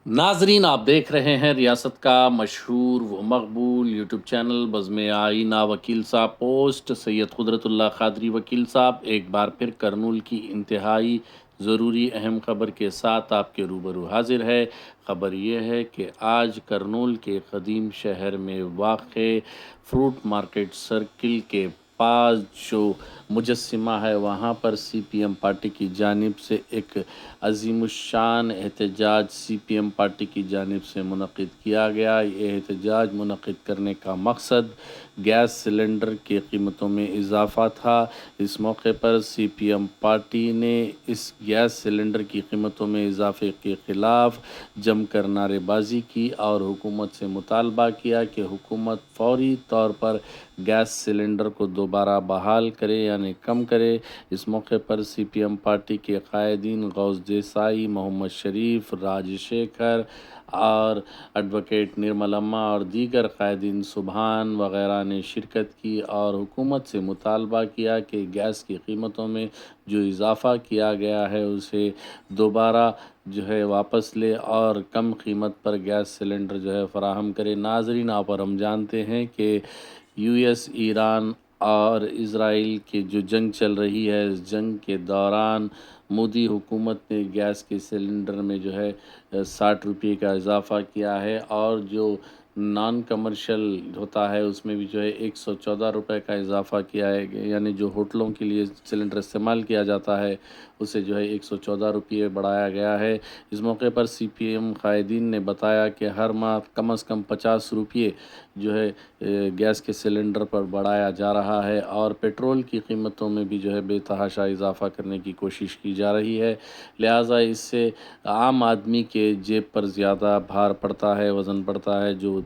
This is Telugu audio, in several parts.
नाजरीन, आप देख रहे हैं रियासत का मशहूर व मकबूल यूट्यूब चैनल बज़्म आईना वकील साहब पोस्ट। सैयद कुदरतुल्लाह क़ादरी वकील साहब एक बार फिर करनूल की इंतहाई ज़रूरी अहम ख़बर के साथ आपके रूबरू हाजिर है। ख़बर यह है कि आज करनूल के कदीम शहर में वाक़ फ्रूट मार्केट सर्किल के पास जो मुजस्सिमा है वहाँ पर CPM पार्टी की जानिब से एक अज़ीमुश्शान एहतजाज CPM पार्टी की जानिब से मुनक़िद किया गया। ये एहतजाज मुनक़िद करने का मकसद गैस सिलेंडर की कीमतों में इजाफ़ा था। इस मौके पर CPM पार्टी ने इस गैस सिलेंडर की कीमतों में इजाफ़े के ख़िलाफ़ जमकर नारेबाज़ी की और हुकूमत से मुतालबा किया कि हुकूमत फ़ौरी तौर पर गैस सिलेंडर को दोबारा बहाल करे यानी कम करे। इस मौके पर CPM पार्टी के कायदीन गौस देसाई, मोहम्मद शरीफ, राजशेखर और एडवोकेट निर्मल अम्मा और दीगर कायदीन सुबहान वग़ैरह ने शिरकत की और हुकूमत से मुतालबा किया कि गैस की कीमतों में जो इजाफ़ा किया गया है उसे दोबारा जो है वापस ले और कम कीमत पर गैस सिलेंडर जो है फ़राहम करे। नाज़रीन, आप और हम जानते हैं कि US, ईरान और इज़राइल की जो जंग चल रही है, इस जंग के दौरान मोदी हुकूमत ने गैस के सिलेंडर में जो है 60 रुपये का इजाफ़ा किया है और जो नॉन कमर्शियल होता है उसमें भी जो है 114 रुपये का इजाफ़ा किया है, यानी जो होटलों के लिए सिलेंडर इस्तेमाल किया जाता है उसे जो है 114 रुपये बढ़ाया गया है। इस मौके पर CPM कायदीन ने बताया कि हर माह कम से कम 50 रुपये जो है गैस के सिलेंडर पर बढ़ाया जा रहा है और पेट्रोल की कीमतों में भी जो है बेतहाशा इजाफ़ा करने की कोशिश की जा रही है। लिहाजा इससे आम आदमी के जेब पर ज़्यादा भार पड़ता है, वज़न पड़ता है जो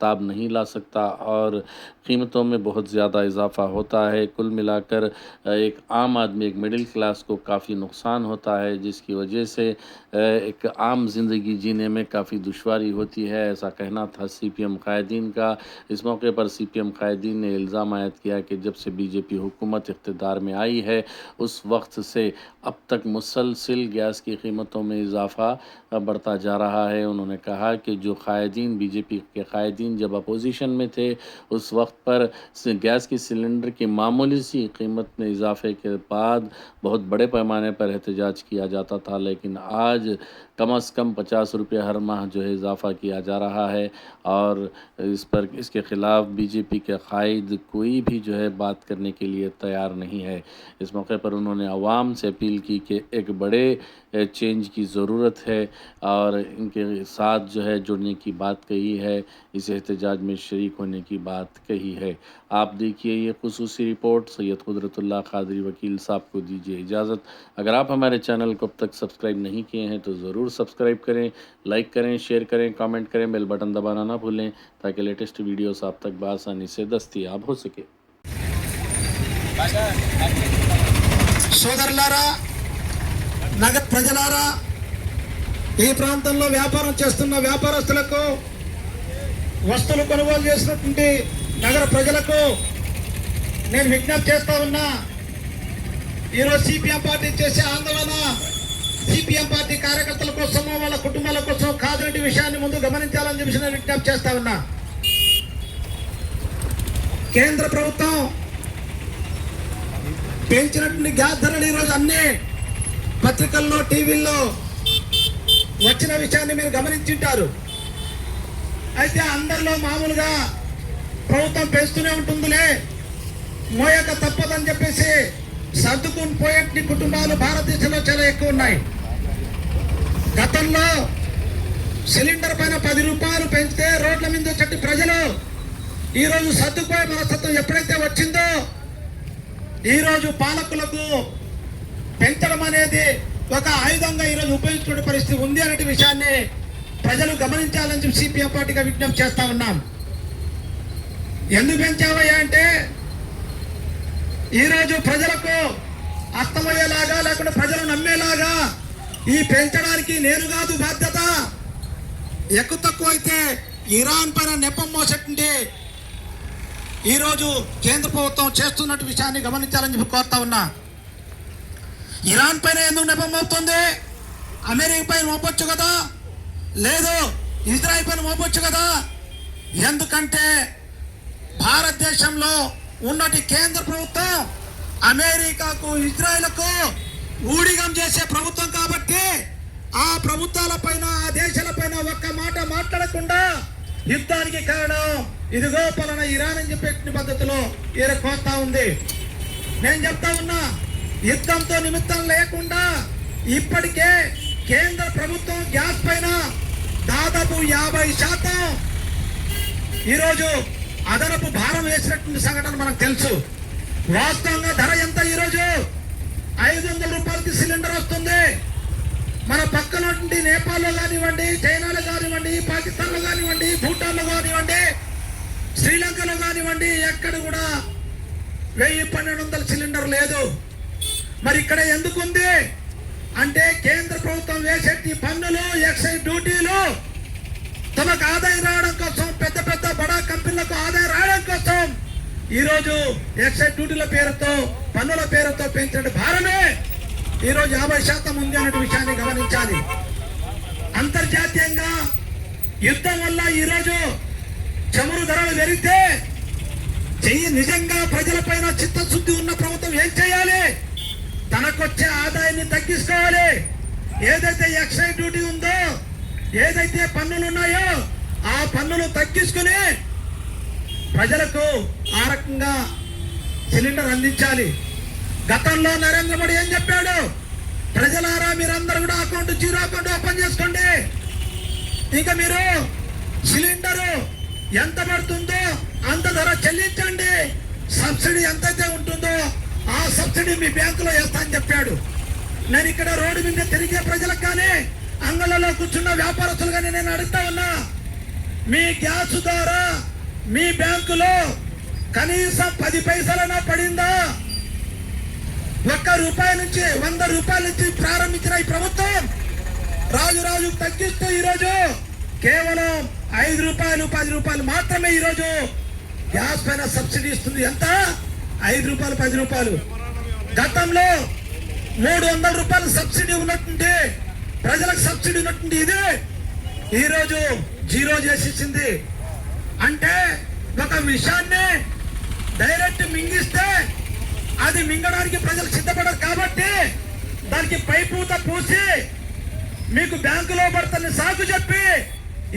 ताब नहीं ला सकता और कीमतों में बहुत ज़्यादा इजाफ़ा होता है। कुल मिलाकर एक आम आदमी, एक मिडिल क्लास को काफ़ी नुकसान होता है, जिसकी वजह से एक आम ज़िंदगी जीने में काफ़ी दुश्वारी होती है, ऐसा कहना था CPM कायदीन का। इस मौके पर CPM कायदीन ने इल्ज़ाम आयद किया कि जब से BJP हुकूमत इक़्तिदार में आई है उस वक्त से अब तक मुसलसिल गैस की कीमतों में इजाफ़ा बढ़ता जा रहा है। उन्होंने कहा कि जो कायदीन BJP के कायदीन जब अपोजिशन में थे उस वक्त पर गैस की सिलेंडर की मामूली सी कीमत में इजाफ़े के बाद बहुत बड़े पैमाने पर एहतजाज किया जाता था, लेकिन आज कम से कम 50 रुपये हर माह जो है इजाफ़ा किया जा रहा है और इसके ख़िलाफ़ BJP के कायद कोई भी जो है बात करने के लिए तैयार नहीं है। इस मौके पर उन्होंने आवाम से अपील की कि एक बड़े चेंज की ज़रूरत है और इनके साथ जो है जुड़ने की बात कही है, इस एहतजाज में शरीक होने की बात कही है। आप देखिए ये खुसूसी रिपोर्ट। सैयद कुदरतुल्लाह क़ादरी वकील साहब को दीजिए इजाज़त। अगर आप हमारे चैनल को अब तक सब्सक्राइब नहीं किए हैं तो ज़रूर सब्सक्राइब करें, लाइक करें, शेयर करें, कमेंट करें, बेल बटन दबाना ना भूलें ताकि लेटेस्ट वीडियोस आप तक बआसानी से दस्तयाब हो सके। సోదరులారా, నగర ప్రజలారా, ఈ ప్రాంతంలో వ్యాపారం చేస్తున్న వ్యాపారస్తులకు, వస్తువులు కొనుగోలు చేసినటువంటి నగర ప్రజలకు నేను విజ్ఞప్తి చేస్తా ఉన్నా. ఈరోజు CPM పార్టీ చేసే ఆందోళన CPM పార్టీ కార్యకర్తల కోసం, వాళ్ళ కుటుంబాల కోసం కాదనటి విషయాన్ని ముందు గమనించాలని చెప్పి నేను విజ్ఞప్తి చేస్తా ఉన్నా. కేంద్ర ప్రభుత్వం పెంచినటువంటి గ్యాస్ ధరలు ఈరోజు అన్ని పత్రికల్లో, టీవీల్లో వచ్చిన విషయాన్ని మీరు గమనించుంటారు. అయితే అందరిలో మామూలుగా ప్రభుత్వం పెంచుతూనే ఉంటుందిలే, మోయక తప్పదని చెప్పేసి సర్దుకుని పోయేటి కుటుంబాలు భారతదేశంలో చాలా ఎక్కువ ఉన్నాయి. గతంలో సిలిండర్ పైన 10 రూపాయలు పెంచితే రోడ్ల మీద వచ్చే ప్రజలు ఈరోజు సర్దుకుపోయే మనస్తత్వం ఎప్పుడైతే వచ్చిందో ఈరోజు పాలకులకు పెంచడం అనేది ఒక ఆయుధంగా ఈరోజు ఉపయోగించుకునే పరిస్థితి ఉంది అనే విషయాన్ని ప్రజలు గమనించాలని చెప్పి CPM పార్టీగా విజ్ఞప్తి చేస్తా ఉన్నాం. ఎందుకు పెంచావయ్యా అంటే ఈరోజు ప్రజలకు అర్థమయ్యేలాగా లేకుంటే ప్రజలు నమ్మేలాగా ఈ పెంచడానికి నేను కాదు బాధ్యత, ఎక్కువ తక్కువ అయితే ఇరాన్ పైన నెపం మోసేటువంటి ఈరోజు కేంద్ర ప్రభుత్వం చేస్తున్నట్టు విషయాన్ని గమనించాలని చెప్పి కోరుతా ఉన్నా. ఇరాన్ పైన ఎందుకు నెపం మోపుతుంది? అమెరికా పైన మోపొచ్చు కదా. లేదు ఇజ్రాయిల్ పైన మోపొచ్చు కదా. ఎందుకంటే భారతదేశంలో ఉన్నటి కేంద్ర ప్రభుత్వం అమెరికాకు ఇజ్రాయిల్కు ఊడిగం చేసే ప్రభుత్వం కాబట్టి ఆ ప్రభుత్వాల పైన ఆ దేశాల పైన ఒక్క మాట మాట్లాడకుండా యుద్ధానికి కారణం ఇదిగో పలాన ఇరాన్ అని చెప్పే పద్ధతిలో కోస్తా ఉంది. నేను చెప్తా ఉన్నా, యుద్ధంతో నిమిత్తం లేకుండా ఇప్పటికే కేంద్ర ప్రభుత్వం గ్యాస్ పైన దాదాపు 50% ఈరోజు అదనపు భారం వేసినటువంటి సంఘటన మనకు తెలుసు. వాస్తవంగా ధర ఎంత? ఈరోజు 500 రూపాయలకి సిలిండర్ వస్తుంది. మన పక్కన నేపాల్లో కానివ్వండి, చైనాలో కానివ్వండి, పాకిస్తాన్లో కానివ్వండి, భూటాన్లో కానివ్వండి, శ్రీలంకలో కానివ్వండి, ఎక్కడ కూడా 1000-1200 సిలిండర్ లేదు. మరి ఇక్కడ ఎందుకుంది అంటే కేంద్ర ప్రభుత్వం వేసేటి పన్నులు, ఎక్సైజ్ డ్యూటీలు తమకు ఆదాయం రావడం కోసం, పెద్ద పెద్ద బడా కంపెనీలకు ఆదాయం రావడం కోసం ఈరోజు ఎక్సైజ్ డ్యూటీల పేరుతో, పన్నుల పేరుతో పెంచిన భారమే ఈరోజు 50% ఉంది అనే విషయాన్ని గమనించాలి. అంతర్జాతీయంగా యుద్ధం వల్ల ఈరోజు చమురు ధరలు పెరిగితే నిజంగా ప్రజలపైన చిత్తశుద్ధి ఉన్న ప్రభుత్వం ఏం చేయాలి? తనకొచ్చే ఆదాయాన్ని తగ్గించుకోవాలి. ఏదైతే ఎక్సైజ్ డ్యూటీ ఉందో, ఏదైతే పన్నులు ఉన్నాయో ఆ పన్నులు తగ్గించుకుని ప్రజలకు ఆ రకంగా సిలిండర్ అందించాలి. గతంలో నరేంద్ర మోడీ ఏం చెప్పాడు? ప్రజలారా మీరందరూ కూడా జీరో అకౌంట్ ఓపెన్ చేసుకోండి. ఇక మీరు సిలిండర్ ఎంత పడుతుందో అంత ధర చెల్లించండి. సబ్సిడీ ఎంతైతే ఉంటుందో ఆ సబ్సిడీ మీ బ్యాంకులో వేస్తా అని చెప్పాడు. నేను ఇక్కడ రోడ్డు మీద తిరిగే ప్రజలకు కానీ, అంగళ్ళలో కూర్చున్న వ్యాపారస్తులు కానీ నేను అడుగుతా ఉన్నా, మీ గ్యాస్ ద్వారా మీ బ్యాంకులో కనీసం 10 పైసలైనా పడిందా? ₹1 నుంచి 100 రూపాయల నుంచి ప్రారంభించిన ఈ ప్రభుత్వం రాజు తగ్గిస్తూ ఈరోజు కేవలం ₹5, ₹10 మాత్రమే ఈరోజు గ్యాస్ పైన సబ్సిడీ ఇస్తుంది. ఎంత? ₹5, ₹10. గతంలో ₹300 సబ్సిడీ ఉన్నట్టుంటే, ప్రజలకు సబ్సిడీ ఉన్నట్టుంటే ఇది ఈరోజు జీరో చేసేసింది. అంటే ఒక విషయాన్ని డైరెక్ట్ మింగిస్తే అది మింగడానికి ప్రజలు సిద్ధపడరు కాబట్టి దానికి పైపూత పూసి మీకు బ్యాంకులో పడుతున్న సాగు చెప్పి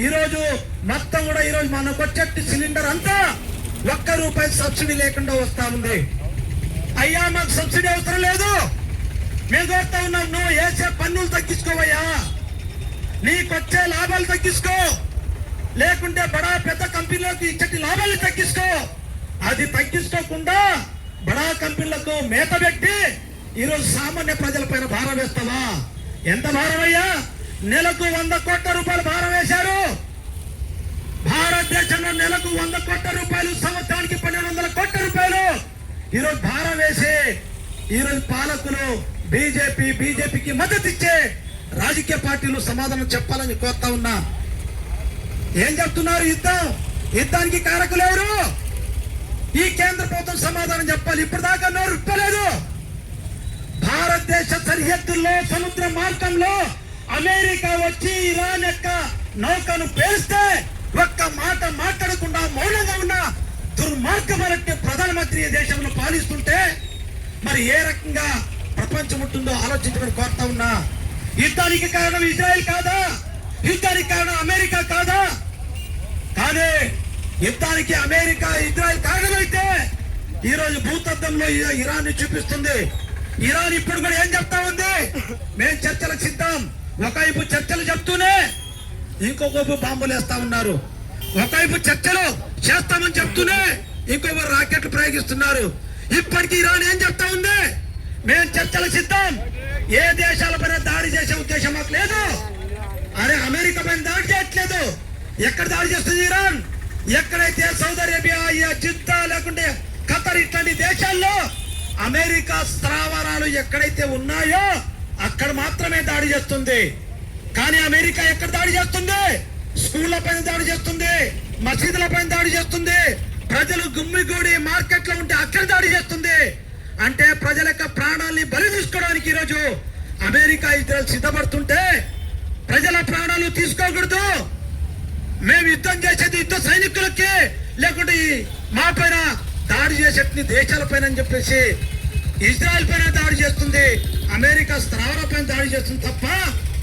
ఈరోజు మొత్తం కూడా ఈరోజు మనకు వచ్చే సిలిండర్ అంతా ₹1 సబ్సిడీ లేకుండా వస్తా ఉంది. అయ్యా మాకు సబ్సిడీ అవసరం లేదు, మేము కోరుతా ఉన్నాం, నువ్వు వేసే పన్నులు తగ్గించుకోవయ్యా, నీకొచ్చే లాభాలు తగ్గించుకో, లేకుంటే బడా పెద్ద కంపెనీలకు ఇచ్చే లాభాలు తగ్గించుకో. అది తగ్గించుకోకుండా బడా కంపెనీలకు మేత పెట్టి ఈరోజు సామాన్య ప్రజల పైన భారం వేస్తావా? ఎంత భారం అయ్యా? నెలకు ₹100 కోట్ల భారం వేశారు. భారతదేశంలో నెలకు ₹100 కోట్ల, సంవత్సరానికి ₹1200 కోట్ల ఈరోజు భారం వేసి ఈరోజు పాలకులు బీజేపీకి మద్దతు ఇచ్చే రాజకీయ పార్టీలు సమాధానం చెప్పాలని కోరుతా ఉన్నా. ఏం చెప్తున్నారు? యుద్ధానికి కారకులు ఎవరు? ఈ కేంద్ర ప్రభుత్వం సమాధానం చెప్పాలి. ఇప్పటిదాకా నోరు ఇప్పలేదు. భారతదేశ సరిహద్దుల్లో సముద్ర మార్గంలో అమెరికా వచ్చి ఇరాన్ యొక్క నౌకను పేలిస్తే ఒక్క మాట మాట్లాడకుండా మౌనంగా ఉన్న దుర్మార్గమైన ప్రధానమంత్రి ఈ దేశంలో పాలిస్తుంటే మరి ఏ రకంగా ప్రపంచం ఉంటుందో ఆలోచించమని కోరుతా ఉన్నా. యుద్ధానికి కారణం ఇజ్రాయెల్ కాదా? యుద్ధానికి కారణం అమెరికా కాదా? కానీ యుద్ధానికి అమెరికా, ఇజ్రాయెల్ కారణమైతే ఈరోజు భూతద్దంలో ఇరాన్ చూపిస్తుంది. ఇరాన్ ఇప్పుడు కూడా ఏం చెప్తా ఉంది? మేము చర్చలకు సిద్ధం. ఒకవైపు చర్చలు చెప్తూనే ఇంకొక వైపు బాంబులు వేస్తా ఉన్నారు. ఒకవైపు చర్చలు చేస్తామని చెప్తూనే ఇంకొక రాకెట్లు ప్రయోగిస్తున్నారు. ఇప్పటికీ ఇరాన్ ఏం చెప్తా ఉంది? మేము చర్చలకు సిద్ధం, ఏ దేశాలపైన దాడి చేసే ఉద్దేశం మాకు లేదు. అరే అమెరికా పైన దాడి చేయట్లేదు. ఎక్కడ దాడి చేస్తుంది ఇరాన్? ఎక్కడైతే సౌదీ అరేబియా, జిద్దా లేకుంటే ఖతర్ ఇట్లాంటి దేశాల్లో అమెరికా స్థావరాలు ఎక్కడైతే ఉన్నాయో అక్కడ మాత్రమే దాడి చేస్తుంది. కానీ అమెరికా ఎక్కడ దాడి చేస్తుంది? స్కూళ్ల పైన దాడి చేస్తుంది, మసీదుల పైన దాడి చేస్తుంది, ప్రజలు గుమ్మిగూడి మార్కెట్లో ఉంటే అక్కడ దాడి చేస్తుంది. అంటే ప్రజల యొక్క ప్రాణాలని బలి తీసుకోవడానికి ఈరోజు అమెరికా, ఇజ్రాయెల్ సిద్ధపడుతుంటే ప్రజల ప్రాణాలు తీసుకోకూడదు. మేము యుద్ధం చేసేది యుద్ధ సైనికులకి, లేకుంటే మా పైన దాడి చేసేది దేశాల పైన అని చెప్పేసి ఇజ్రాయెల్ పైన దాడి చేస్తుంది, అమెరికా స్థావరాల పైన దాడి చేస్తుంది తప్ప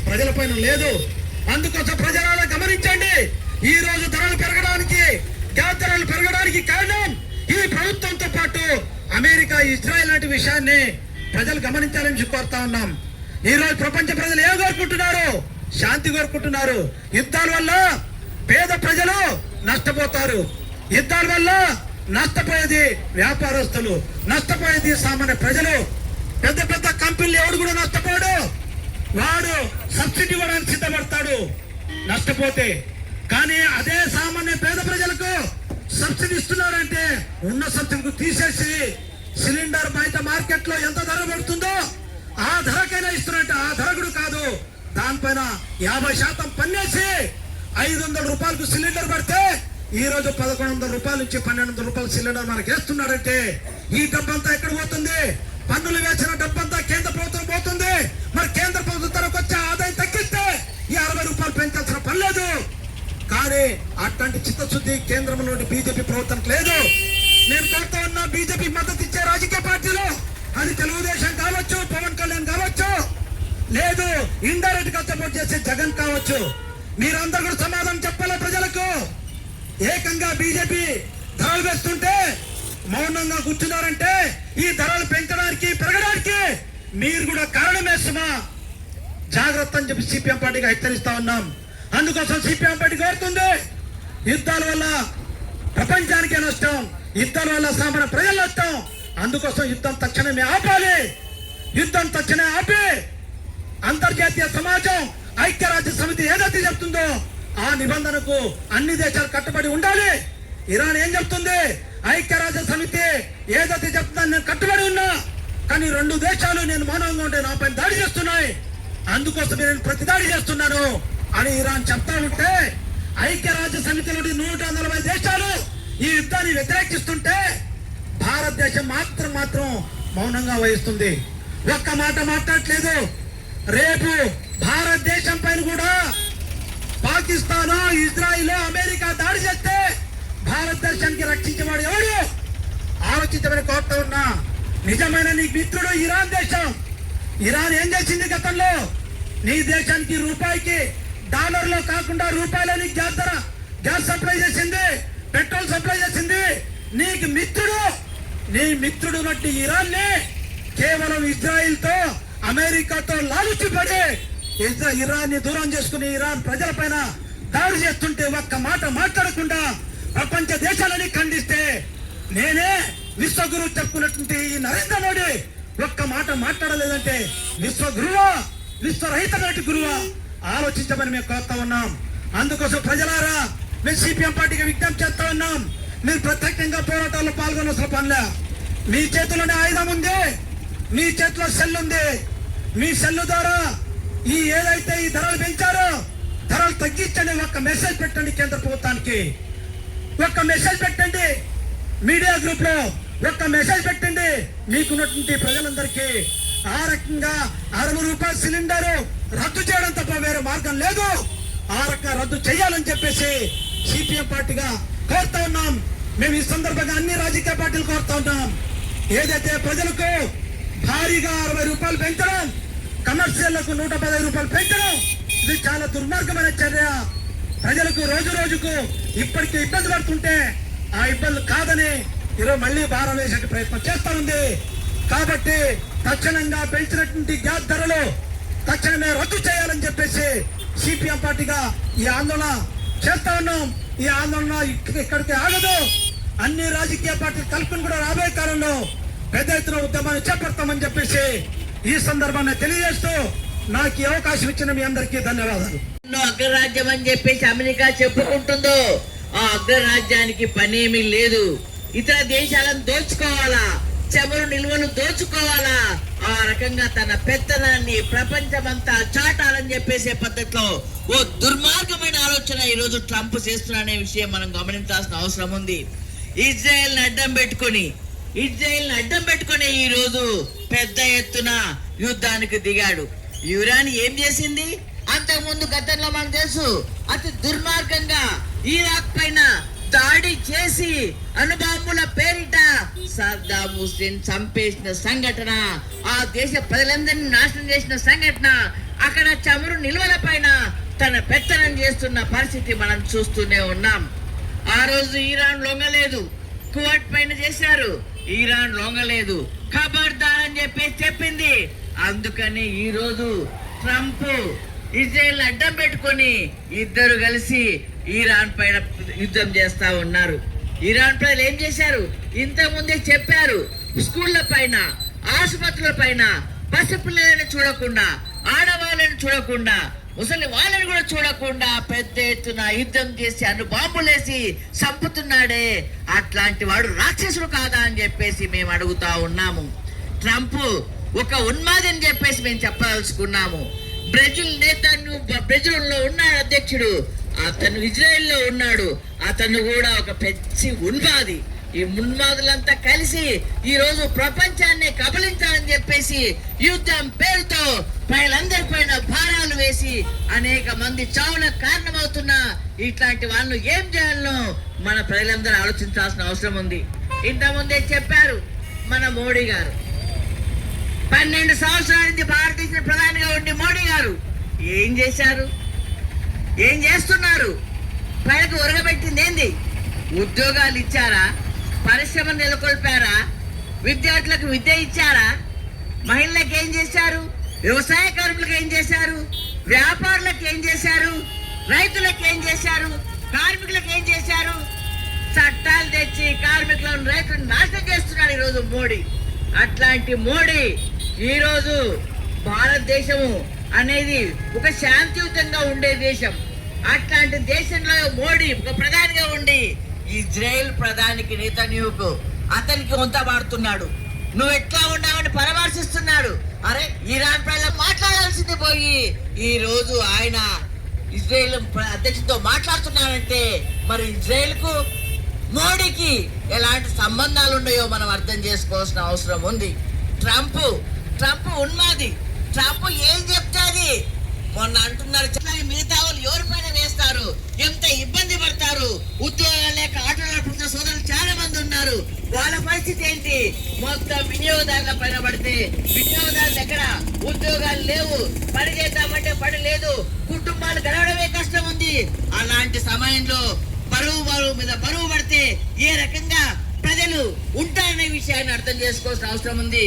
ప్రజల పైన లేదు. అందుకోసం ప్రజలను గమనించండి. ఈ రోజు ధరలు పెరగడానికి, గ్యాస్ ధరలు పెరగడానికి కారణం ఈ ప్రభుత్వంతో పాటు అమెరికా, ఇజ్రాయెల్ లాంటి విషయాన్ని ప్రజలు గమనించాలని కోరుతా ఉన్నాం. ఈ రోజు ప్రపంచ ప్రజలు ఏం కోరుకుంటున్నారు? శాంతి కోరుకుంటున్నారు. యుద్ధాల వల్ల పేద ప్రజలు నష్టపోతారు. యుద్ధాల వల్ల నష్టపోయేది వ్యాపారస్తులు, నష్టపోయేది సామాన్య ప్రజలు. పెద్ద పెద్ద కంపెనీలు ఎవడు కూడా నష్టపోడు. వాడు సబ్సిడీ ఇవ్వడానికి సిద్ధపడతాడు నష్టపోతే. కానీ అదే సామాన్య పేద ప్రజలకు సబ్సిడీ ఇస్తున్నారంటే ఉన్న సబ్సిడీకి తీసేసి సిలిండర్ బయట మార్కెట్ లో ఎంత ధర పడుతుందో ఆ ధరకైనా ఇస్తున్నారంటే ఆ ధర కూడా కాదు, దానిపైన 50% పన్నేసి 500 రూపాయలకు సిలిండర్ పడితే ఈ రోజు 1100 రూపాయల నుంచి 1200 రూపాయల సిలిండర్ మనకి వేస్తున్నారంటే ఈ డబ్బంతా ఎక్కడ పోతుంది? పన్నులు వేసిన డబ్బంతా కేంద్ర ప్రభుత్వం పోతుంది. మరి కేంద్ర ప్రభుత్వం తరకు వచ్చే ఆదాయం తగ్గిస్తే ఈ 60 రూపాయలు పెంచాల్సిన పని లేదు. కానీ అట్లాంటి చిత్తశుద్ధి కేంద్రంలోని బీజేపీ ప్రభుత్వానికి లేదు. నేను కోరుతా ఉన్నా, బీజేపీ మద్దతు ఇచ్చే రాజకీయ పార్టీలు, అది తెలుగుదేశం కావచ్చు, పవన్ కళ్యాణ్ కావచ్చు, లేదు ఇండైరెక్ట్ గా సపోర్ట్ చేసే జగన్ కావచ్చు, మీరందరూ కూడా సమాధానం చెప్పాలా ప్రజలకు? ఏకంగా బీజేపీ ధరలు వేస్తుంటే మౌనంగా కూర్చున్నారంటే ఈ ధరలు పెంచడానికి, పెరగడానికి మీరు కూడా కారణమేస్తున్నా జాగ్రత్త అని చెప్పి సిపిఎం పార్టీగా హెచ్చరిస్తా ఉన్నాం. అందుకోసం సిపిఎం పార్టీ కోరుతుంది, యుద్ధాల వల్ల ప్రపంచానికే నష్టం, యుద్ధాల వల్ల సామాన్య ప్రజలు నష్టం. అందుకోసం యుద్ధం తక్షణమే ఆపాలి. యుద్ధం తక్షణమే ఆపి అంతర్జాతీయ సమాజం, ఐక్యరాజ్య సమితి ఏదైతే చెప్తుందో ఆ నిబంధనకు అన్ని దేశాలు కట్టుబడి ఉండాలి. ఇరాన్ ఏం చెప్తుంది? ఐక్యరాజ్య సమితి ఏదైతే చెప్తుందో నేను కట్టుబడి ఉన్నా, కానీ 2 దేశాలు నేను మౌనంగా ఉంటే నా పైన దాడి చేస్తున్నాయి, అందుకోసం నేను ప్రతి దాడి చేస్తున్నాను అని ఇరాన్ చెప్తా ఉంటే, ఐక్యరాజ్య సమితిలోని 140 దేశాలు ఈ యుద్ధాన్ని వ్యతిరేకిస్తుంటే భారతదేశం మాత్రం మౌనంగా వహిస్తుంది, ఒక్క మాట మాట్లాడట్లేదు. రేపు భారతదేశం పైన కూడా పాకిస్తాన్, ఇజ్రాయిల్, అమెరికా దాడి చేస్తే భారతదేశానికి రక్షించేవాడు ఎవడు? ఆలోచించమని కోరుతా ఉన్నా. నిజమైన నీ మిత్రుడు ఇరాన్ దేశం. ఇరాన్ ఏం చేసింది గతంలో? నీ దేశానికి రూపాయికి డాలర్లో కాకుండా రూపాయలో నీకు గ్యాస్ సప్లై చేసింది, పెట్రోల్ సప్లై చేసింది. నీకు మిత్రుడు, నీ మిత్రుడు నట్టి ఇరాన్ ని కేవలం ఇజ్రాయిల్ తో, అమెరికాతో లాలుచిపడి ఇరాన్ ని దూరం చేసుకుని ఇరాన్ ప్రజల పైన దాడి చేస్తుంటే ఒక్క మాట మాట్లాడకుండా ప్రపంచ దేశాలని ఖండిస్తే, నేనే విశ్వగురువు చెప్పుకున్నటువంటి ఈ నరేంద్ర మోడీ ఒక్క మాట మాట్లాడలేదంటే విశ్వగురువా, విశ్వరహిత గురువా? ఆలోచించమని మేము కోరుతా ఉన్నాం. అందుకోసం ప్రజలారా, మేము సిపిఎం పార్టీకి విజ్ఞప్తి చేస్తా ఉన్నాం, మీరు ప్రత్యేకంగా పోరాటాల్లో పాల్గొనవలసిన పనిలే. మీ చేతిలోనే ఆయుధం ఉంది, మీ చేతిలో సెల్ ఉంది. మీ సెల్ ద్వారా ఈ ఏదైతే ఈ ధరలు పెంచారో ధరలు తగ్గించండి. ఒక్క మెసేజ్ పెట్టండి కేంద్ర ప్రభుత్వానికి, ఒక్క మెసేజ్ పెట్టండి మీడియా గ్రూప్ లో, ఒక్క మెసేజ్ పెట్టండి మీకున్నటువంటి ప్రజలందరికీ. ఆ రకంగా 60 రూపాయల సిలిండర్ రద్దు చేయడం తప్ప వేరే మార్గం లేదు. ఆ రకంగా రద్దు చేయాలని చెప్పేసి సిపిఎం పార్టీగా కోరుతా ఉన్నాం. మేము ఈ సందర్భంగా అన్ని రాజకీయ పార్టీలు కోరుతా ఉన్నాం. ఏదైతే ప్రజలకు భారీగా 60 రూపాయలు పెంచడం, కమర్షియల్లకు 115 రూపాయలు పెంచడం, ఇది చాలా దుర్మార్గమైన చర్య. ప్రజలకు రోజు రోజుకు ఇప్పటికీ ఇబ్బంది పడుతుంటే ఆ ఇబ్బందులు కాదని ఈరోజు మళ్ళీ భారం వేసే ప్రయత్నం చేస్తా ఉంది. కాబట్టి తక్షణంగా పెంచినటువంటి గ్యాస్ ధరలు తక్షణమే రద్దు చేయాలని చెప్పేసి సిపిఎం పార్టీగా ఈ ఆందోళన చేస్తా ఉన్నాం. ఈ ఆందోళన ఇక్కడికి ఆగదు. అన్ని రాజకీయ పార్టీలు కలుపుకుని కూడా రాబోయే కాలంలో పెద్ద ఎత్తున ఉద్యమాన్ని చేపడతామని చెప్పేసి ఈ సందర్భాన్ని తెలియజేస్తూ నాకు ఈ అవకాశం ఇచ్చిన మీ అందరికీ ధన్యవాదాలు. అగ్రరాజ్యం అని చెప్పేసి అమెరికా చెప్పుకుంటుందో ఆ అగ్రరాజ్యానికి పనేమీ లేదు. ఇతర దేశాలను దోచుకోవాలా, చమురు నిల్వలు దోచుకోవాలా, ఆ రకంగా తన పెత్తనాన్ని ప్రపంచమంతా చాటాలని చెప్పేసే పద్ధతిలో ఓ దుర్మార్గమైన ఆలోచన ఈ రోజు ట్రంప్ చేస్తున్నాడనే విషయం మనం గమనించాల్సిన అవసరం ఉంది. ఇజ్రాయెల్ ని అడ్డం పెట్టుకొని ఈ రోజు పెద్ద ఎత్తున యుద్ధానికి దిగాడు. ఇరాన్ ఏం చేసింది? అంతకుముందు గతంలో మనకు తెలుసు అతి దుర్మార్గంగా ఇరాక్ పైన దాడి చేసి అణుబాంబుల పేరిట సద్దాం హుస్సేన్ చంపేసిన సంఘటన, ఆ దేశ ప్రజలందరినీ నాశనం చేసిన సంఘటన, అక్కడ చమురు నిల్వల పైన తన పెత్తనం చేస్తున్న పరిస్థితి మనం చూస్తూనే ఉన్నాం. ఆ రోజు ఇరాన్ లొంగలేదు, కువైట్ పైన చేశారు, ఇరాన్ లొంగలేదు, ఖబర్దార్ అని చెప్పేసి చెప్పింది. అందుకని ఈ రోజు ట్రంప్ ఇజ్రాయెల్ అడ్డం పెట్టుకొని ఇద్దరు కలిసి ఇరాన్ పైన యుద్ధం చేస్తా ఉన్నారు. ఇరాన్ ప్రజలు ఏం చేశారు? ఇంతకుముందే చెప్పారు, స్కూళ్ళ పైన, ఆసుపత్రుల పైన పసిపిల్లలను చూడకుండా, ఆడవాళ్ళని చూడకుండా, ముసలి వాళ్ళని కూడా చూడకుండా పెద్ద ఎత్తున యుద్ధం చేసి బాంబులేసి చంపుతున్నాడే, అట్లాంటి వాడు రాక్షసుడు కాదా అని చెప్పేసి మేము అడుగుతా ఉన్నాము. ట్రంప్ ఒక ఉన్మాది అని చెప్పేసి మేము చెప్పదలుచుకున్నాము. బ్రెజిల్ బ్రెజిల్లో ఉన్నాడు అధ్యక్షుడు, అతను ఇజ్రాయెల్లో ఉన్నాడు, అతను కూడా ఒక పెద్ద ఉన్మాది. ఈ ఉన్మాదులంతా కలిసి ఈ రోజు ప్రపంచాన్ని కబలించాలని చెప్పేసి యుద్ధం పేరుతో ప్రజలందరి పైన భారాలు వేసి అనేక మంది చావులకు కారణమవుతున్నా ఇట్లాంటి వాళ్ళు ఏం చేయాలో మన ప్రజలందరూ ఆలోచించాల్సిన అవసరం ఉంది. ఇంతకుముందే చెప్పారు మన మోడీ గారు, 12 సంవత్సరాల నుంచి భారతదేశ ప్రధానిగా ఉండి మోడీ గారు ఏం చేశారు? ఏం చేస్తున్నారు? ప్రజలకు ఒరగబెట్టింది ఏంది? ఉద్యోగాలు ఇచ్చారా? పరిశ్రమ నెలకొల్పారా? విద్యార్థులకు విద్య ఇచ్చారా? మహిళలకు ఏం చేశారు? వ్యవసాయ కార్మికులకు ఏం చేశారు? వ్యాపారులకు ఏం చేశారు? రైతులకు ఏం చేశారు? కార్మికులకు ఏం చేశారు? చట్టాలు తెచ్చి కార్మికులను, రైతులను నాశనం చేస్తున్నాడు ఈరోజు మోడీ. అట్లాంటి మోడీ ఈరోజు భారతదేశము అనేది ఒక శాంతియుతంగా ఉండే దేశం. అట్లాంటి దేశంలో మోడీ ఒక ప్రధానిగా ఉండి ఇజ్రాయెల్ ప్రధానికి నెతన్యాహుకు అతనికి వంతపాడుతున్నాడు. నువ్వు ఎట్లా ఉన్నావని పరామర్శిస్తున్నాడు. అరే, ఇరాన్ ప్రజలు మాట్లాడాల్సింది పోయి ఈ రోజు ఆయన ఇజ్రాయెల్ అధ్యక్షుడితో మాట్లాడుతున్నాడంటే మరి ఇజ్రాయెల్ కు మోడీకి ఎలాంటి సంబంధాలు ఉన్నాయో మనం అర్థం చేసుకోవాల్సిన అవసరం ఉంది. ట్రంప్ ఉన్మాది. ట్రంప్ ఏం చెప్తాది? మొన్న అంటున్నారు మిగతా వాళ్ళు ఎవరి పైన వేస్తారు, ఎంత ఇబ్బంది పడతారు, ఉద్యోగాలు లేక ఆటో నడుపుతున్న సోదరులు చాలా మంది ఉన్నారు, వాళ్ళ పరిస్థితి ఏంటి? మొత్తం వినియోగదారుల పైన పడితే వినియోగదారులు ఎక్కడ? ఉద్యోగాలు లేవు, పని చేద్దామంటే పని లేదు, కుటుంబాలు గడవడమే కష్టం ఉంది. అలాంటి సమయంలో బరువు మీద బరువు పడితే ఏ రకంగా ప్రజలు ఉంటారనే విషయాన్ని అర్థం చేసుకోవాల్సిన అవసరం ఉంది.